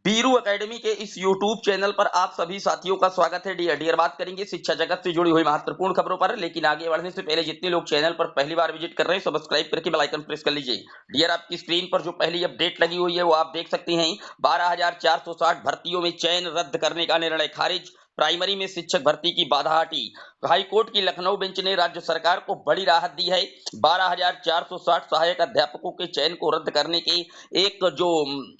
Biru academy के इस YouTube channel पर आप सभी साथियों का स्वागत है। डियर बात करेंगे शिक्षा जगत से जुड़ी हुई महत्वपूर्ण खबरों पर, लेकिन आगे बढ़ने से पहले जितने लोग चैनल पर पहली बार विजिट कर रहे हैं सब्सक्राइब करके बेल आइकन प्रेस कर लीजिए। डियर आपकी स्क्रीन पर जो पहली अपडेट लगी हुई है वो आप देख सकते हैं। 12,460 भर्तियों में चयन रद्द करने का निर्णय खारिज। प्राइमरी में शिक्षक भर्ती की बाधा हटी। हाईकोर्ट की लखनऊ बेंच ने राज्य सरकार को बड़ी राहत दी है। 12,460 सहायक अध्यापकों के चयन को रद्द करने के एक जो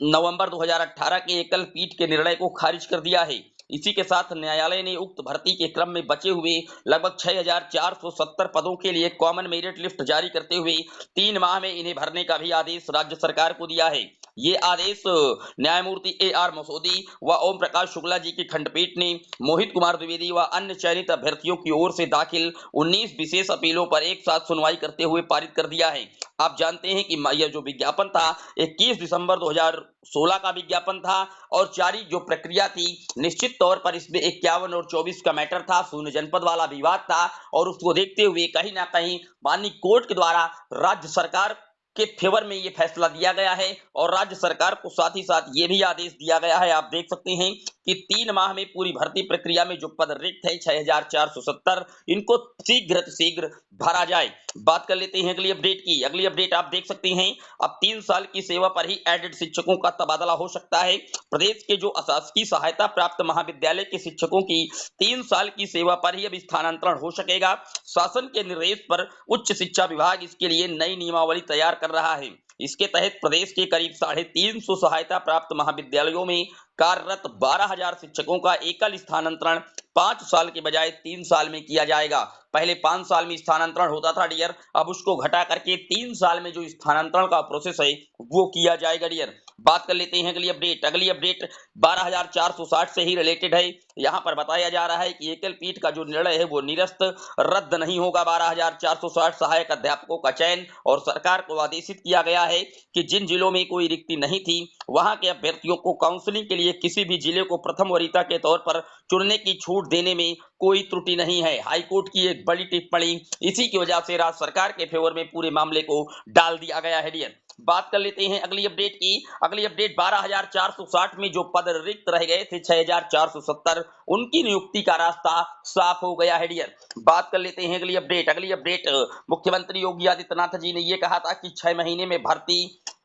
नवंबर 2018 के एकल पीठ के निर्णय को खारिज कर दिया है। इसी के साथ न्यायालय ने उक्त भर्ती के क्रम में बचे हुए लगभग 6,470 पदों के लिए कॉमन मेरिट लिस्ट जारी करते हुए 3 माह में इन्हें भरने का भी आदेश राज्य सरकार को दिया है। ये आदेश न्यायमूर्ति AR मसोदी व ओम प्रकाश शुक्ला जी की खंडपीठ ने मोहित कुमार द्विवेदी व अन्य चयनित अभ्यर्थियों की ओर से दाखिल 19 विशेष अपीलों पर एक साथ सुनवाई करते हुए पारित कर दिया है। आप जानते हैं कि यह जो विज्ञापन था 21 दिसंबर 2016 का विज्ञापन था और जारी जो प्रक्रिया थी निश्चित तौर पर इसमें 51 और 24 का मैटर था, शून्य जनपद वाला विवाद था और उसको देखते हुए कहीं ना कहीं माननीय कोर्ट के द्वारा राज्य सरकार के फेवर में ये फैसला दिया गया है और राज्य सरकार को साथ ही साथ ये भी आदेश दिया गया है। आप देख सकते हैं कि 3 माह में पूरी भर्ती प्रक्रिया में जो पद रिक्त है 6,470 इनको शीघ्र भरा जाए। बात कर लेते हैं अगली अपडेट की। अगली अपडेट आप देख सकते हैं, अब 3 साल की सेवा पर ही एडेड शिक्षकों का तबादला हो सकता है। प्रदेश के जो अशासकीय सहायता प्राप्त महाविद्यालय के शिक्षकों की 3 साल की सेवा पर ही अब स्थानांतरण हो सकेगा। शासन के निर्देश पर उच्च शिक्षा विभाग इसके लिए नई नियमावली तैयार कर रहा है। इसके तहत प्रदेश के करीब 350 सहायता प्राप्त महाविद्यालयों में कार्यरत 12,000 शिक्षकों का एकल स्थानांतरण 5 साल के बजाय 3 साल में किया जाएगा। पहले 5 साल में स्थानांतरण होता था डियर, अब उसको घटा करके 3 साल में जो स्थानांतरण का प्रोसेस है वो किया जाएगा डियर। बात कर लेते हैं अगली अपडेट। अगली अपडेट 12,460 से ही रिलेटेड है। यहाँ पर बताया जा रहा है कि एकल पीठ का जो निर्णय है वो निरस्त रद्द नहीं होगा। 12,460 सहायक अध्यापकों का चयन और सरकार को आदेशित किया गया है कि जिन जिलों में कोई रिक्ति नहीं थी वहां के अभ्यर्थियों को काउंसलिंग के लिए किसी भी जिले को प्रथम वरीयता के तौर पर चुनने की छूट देने में कोई त्रुटि नहीं है। हाईकोर्ट की एक बड़ी टिप्पणी इसी की वजह से राज्य सरकार के फेवर में पूरे मामले को डाल दिया गया है डियर। बात कर लेते हैं अगली अपडेट की। अगली अपडेट 12,460 में जो पद रिक्त रह गए थे 6,470 उनकी नियुक्ति का रास्ता साफ हो गया है डियर। बात कर लेते हैं अगली अपडेट। अगली अपडेट मुख्यमंत्री योगी आदित्यनाथ जी ने यह कहा था कि 6 महीने में भर्ती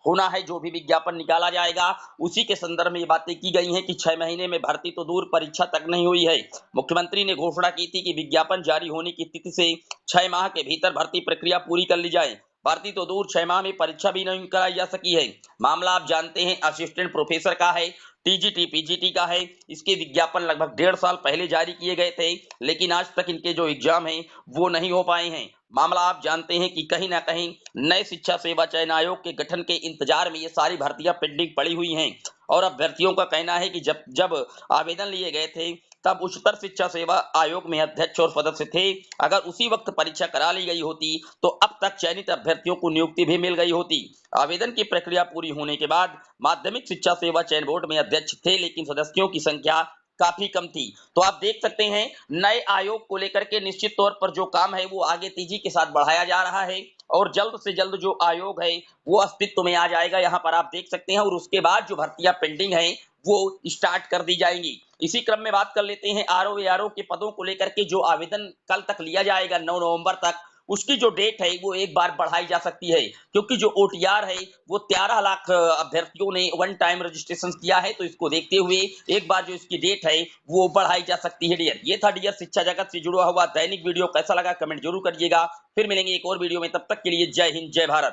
होना है, जो भी विज्ञापन निकाला जाएगा उसी के संदर्भ में ये बातें की गई हैं कि 6 महीने में भर्ती तो दूर परीक्षा तक नहीं हुई है। मुख्यमंत्री ने घोषणा की थी कि विज्ञापन जारी होने की तिथि से 6 माह के भीतर भर्ती प्रक्रिया पूरी कर ली जाए। भर्ती तो दूर 6 माह में परीक्षा भी नहीं कराई जा सकी है। मामला आप जानते हैं असिस्टेंट प्रोफेसर का है, टीजीटी पीजीटी का है। इसके विज्ञापन लगभग 1.5 साल पहले जारी किए गए थे, लेकिन आज तक इनके जो एग्जाम हैं वो नहीं हो पाए हैं। मामला आप जानते हैं कि कहीं ना कहीं नए शिक्षा सेवा चयन आयोग के गठन के इंतजार में ये सारी भर्तियां पेंडिंग पड़ी हुई हैं और अभ्यर्थियों का कहना है कि जब आवेदन लिए गए थे तब उच्चतर शिक्षा सेवा आयोग में अध्यक्ष और सदस्य थे। अगर उसी वक्त परीक्षा करा ली गई होती तो अब तक चयनित अभ्यर्थियों को नियुक्ति भी मिल गई होती। आवेदन की प्रक्रिया पूरी होने के बाद माध्यमिक शिक्षा सेवा चयन बोर्ड में अध्यक्ष थे, लेकिन सदस्यों की संख्या काफी कम थी। तो आप देख सकते हैं नए आयोग को लेकर के निश्चित तौर पर जो काम है वो आगे तेजी के साथ बढ़ाया जा रहा है और जल्द से जल्द जो आयोग है वो अस्तित्व में आ जाएगा। यहाँ पर आप देख सकते हैं और उसके बाद जो भर्तियां पेंडिंग है वो स्टार्ट कर दी जाएंगी। इसी क्रम में बात कर लेते हैं आरओ के पदों को लेकर के जो आवेदन कल तक लिया जाएगा 9 नवंबर तक, उसकी जो डेट है वो एक बार बढ़ाई जा सकती है क्योंकि जो ओटीआर है वो 13 लाख अभ्यर्थियों ने वन टाइम रजिस्ट्रेशन किया है। तो इसको देखते हुए एक बार जो इसकी डेट है वो बढ़ाई जा सकती है डियर। ये था डियर शिक्षा जगत से जुड़ा हुआ दैनिक वीडियो। कैसा लगा कमेंट जरूर करिएगा। फिर मिलेंगे एक और वीडियो में, तब तक के लिए जय हिंद जय भारत।